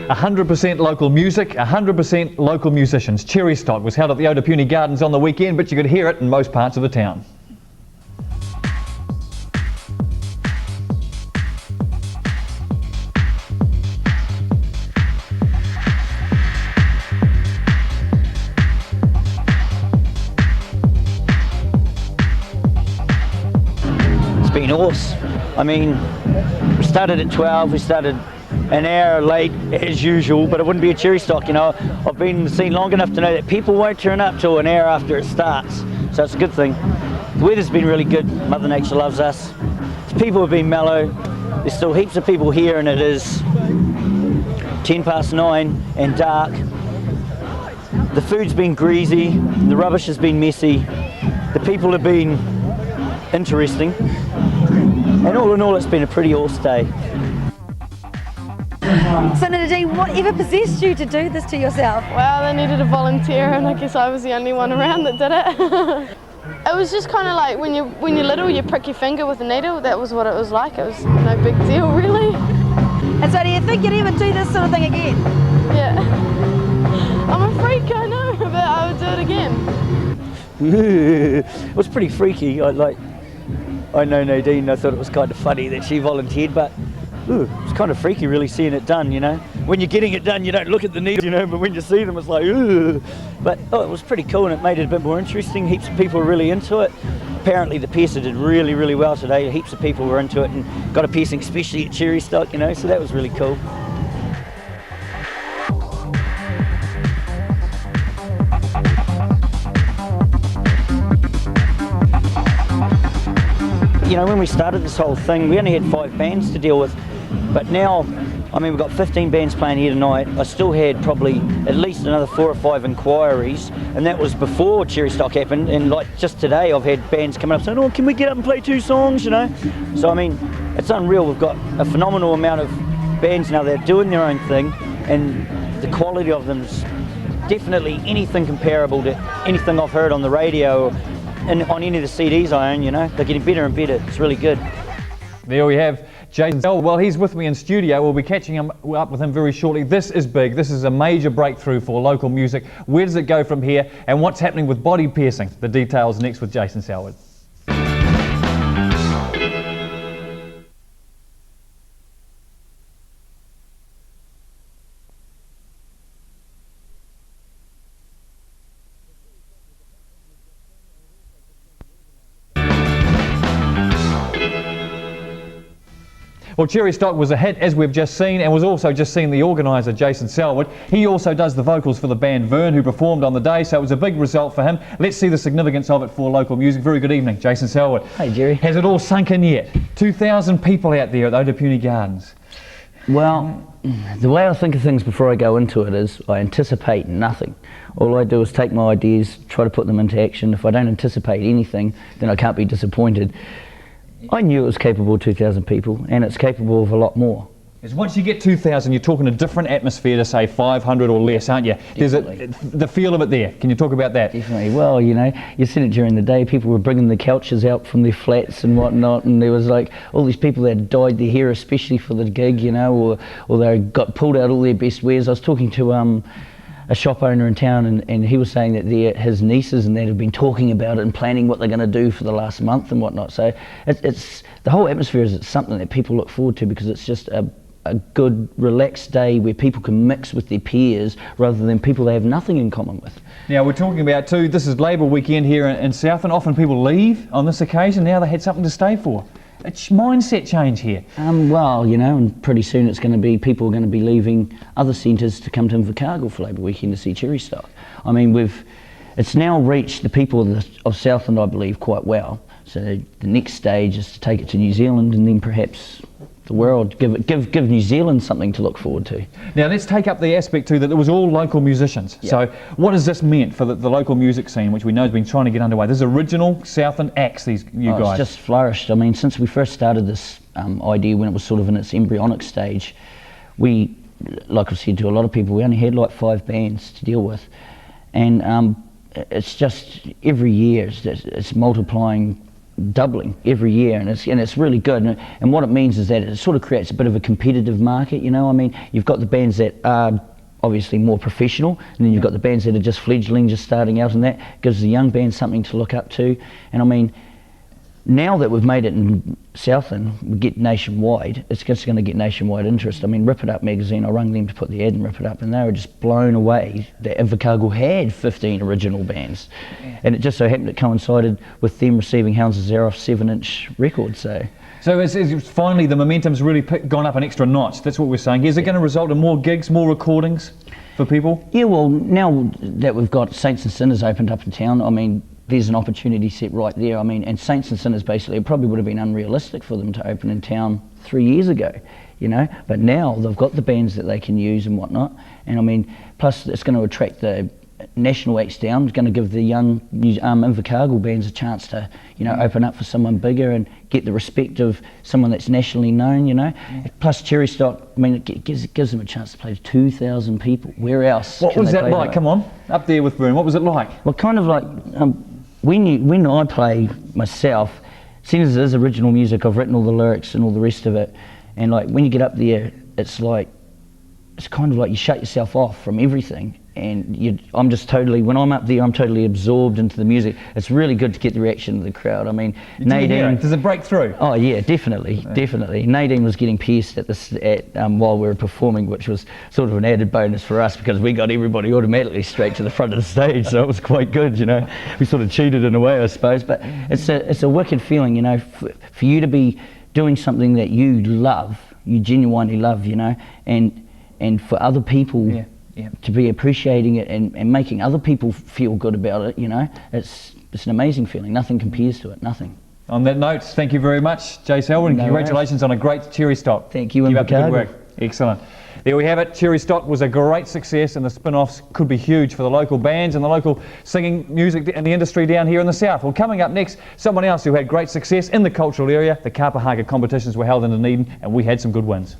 100% local music, 100% local musicians. Cherrystock was held at the Otapuni Gardens on the weekend, but you could hear it in most parts of the town. It's been awesome. I mean, we started at 12, we started an hour late as usual, but it wouldn't be a Cherrystock, you know. I've been in the scene long enough to know that people won't turn up till an hour after it starts, so it's a good thing. The weather's been really good, Mother Nature loves us. The people have been mellow, there's still heaps of people here and it is 9:10 and dark. The food's been greasy, the rubbish has been messy, the people have been interesting, and all in all it's been a pretty awesome day. So Nadine, whatever possessed you to do this to yourself? Well, they needed a volunteer and I guess I was the only one around that did it. It was just kind of like when you're little you prick your finger with a needle, that was what it was like. It was no big deal really. And so do you think you'd ever do this sort of thing again? Yeah. I'm a freak, I know, but I would do it again. It was pretty freaky. I know Nadine, I thought it was kind of funny that she volunteered, but it's kind of freaky really seeing it done, you know. When you're getting it done you don't look at the needles, you know, but when you see them it's like, But it was pretty cool and it made it a bit more interesting. Heaps of people were really into it. Apparently the piercer did really, really well today. Heaps of people were into it and got a piercing, especially at Cherrystock, you know, so that was really cool. You know, when we started this whole thing, we only had 5 bands to deal with, but now, I mean, we've got 15 bands playing here tonight. I still had probably at least another 4 or 5 inquiries, and that was before Cherrystock happened, and like just today I've had bands coming up saying, oh, can we get up and play 2 songs, you know? So I mean, it's unreal. We've got a phenomenal amount of bands now that are doing their own thing, and the quality of them is definitely anything comparable to anything I've heard on the radio and on any of the CDs I own, you know. They're getting better and better. It's really good. There we have Jason. Well, he's with me in studio. We'll be catching up with him very shortly. This is big. This is a major breakthrough for local music. Where does it go from here? And what's happening with body piercing? The details next with Jason Selwood. Well, Cherrystock was a hit, as we've just seen, and was also just seen the organiser, Jason Selwood. He also does the vocals for the band Vern, who performed on the day, so it was a big result for him. Let's see the significance of it for local music. Very good evening, Jason Selwood. Hey, Jerry. Has it all sunk in yet? 2,000 people out there at the Otapuni Gardens. Well, the way I think of things before I go into it is I anticipate nothing. All I do is take my ideas, try to put them into action. If I don't anticipate anything, then I can't be disappointed. I knew it was capable of 2,000 people, and it's capable of a lot more. Because once you get 2,000, you're talking a different atmosphere to say 500 or less, aren't you? There's the feel of it there. Can you talk about that? Definitely. Well, you know, you seen it during the day. People were bringing the couches out from their flats and whatnot, and there was like all these people that had dyed their hair especially for the gig, you know, or they got pulled out all their best wares. I was talking to a shop owner in town, and he was saying that his nieces and that have been talking about it and planning what they're going to do for the last month and whatnot. So it's the whole atmosphere is something that people look forward to, because it's just a good relaxed day where people can mix with their peers rather than people they have nothing in common with. Now we're talking about too, this is Labour weekend here in Southland. Often people leave on this occasion. Now they had something to stay for. It's mindset change here. Well, you know, and pretty soon it's going to be, people are going to be leaving other centres to come to Invercargill for Labour weekend to see Cherrystock. I mean, it's now reached the people of Southland, I believe, quite well. So the next stage is to take it to New Zealand, and then perhaps the world, give New Zealand something to look forward to. Now let's take up the aspect too that it was all local musicians. Yep. So what has this meant for the local music scene, which we know has been trying to get underway? This is original Southland acts, you guys. It's just flourished. I mean, since we first started this idea when it was sort of in its embryonic stage, we, like I said to a lot of people, we only had like 5 bands to deal with, and it's just every year it's multiplying doubling every year, and it's really good. And what it means is that it sort of creates a bit of a competitive market. You know, I mean, you've got the bands that are obviously more professional, and then you've got the bands that are just fledgling, just starting out, and that gives the young bands something to look up to. And I mean, now that we've made it in Southland, we get nationwide, it's just going to get nationwide interest. I mean, Rip It Up magazine, I rang them to put the ad in Rip It Up, and they were just blown away that Invercargill had 15 original bands. And it just so happened it coincided with them receiving Hounds of Zaroff's 7-inch record, so it's finally the momentum's really gone up an extra notch. That's what we're saying. Is it going to result in more gigs, more recordings for people? Yeah, well, now that we've got Saints and Sinners opened up in town, I mean, there's an opportunity set right there. I mean, and Saints and Sinners basically, it probably would have been unrealistic for them to open in town 3 years ago, you know. But now they've got the bands that they can use and whatnot. And I mean, plus it's going to attract the national acts down. It's going to give the young Invercargill bands a chance to, you know, open up for someone bigger and get the respect of someone that's nationally known, you know. Plus Cherrystock, I mean, it gives them a chance to play to 2,000 people. Where else? What was that like? Come on, up there with Vern. What was it like? Well, kind of like when I play myself, seeing as it is original music, I've written all the lyrics and all the rest of it, and like when you get up there, it's kind of like you shut yourself off from everything, and I'm just totally, when I'm up there, I'm totally absorbed into the music. It's really good to get the reaction of the crowd. I mean, Nadine, does it break through? Oh yeah, definitely. Nadine was getting pierced while we were performing, which was sort of an added bonus for us because we got everybody automatically straight to the front of the stage, so it was quite good, you know. We sort of cheated in a way, I suppose, but it's a wicked feeling, you know, for you to be doing something that you love, you genuinely love, you know, and for other people to be appreciating it and making other people feel good about it, you know, it's an amazing feeling. Nothing compares to it, nothing. On that note, thank you very much, Jay Selwyn. No Congratulations on a great Cherrystock. Thank you, Keep up the good Invercargill. work. Excellent. There we have it. Cherrystock was a great success, and the spin-offs could be huge for the local bands and the local singing music and the industry down here in the south. Well, coming up next, someone else who had great success in the cultural area. The Kapahaga competitions were held in Dunedin, and we had some good wins.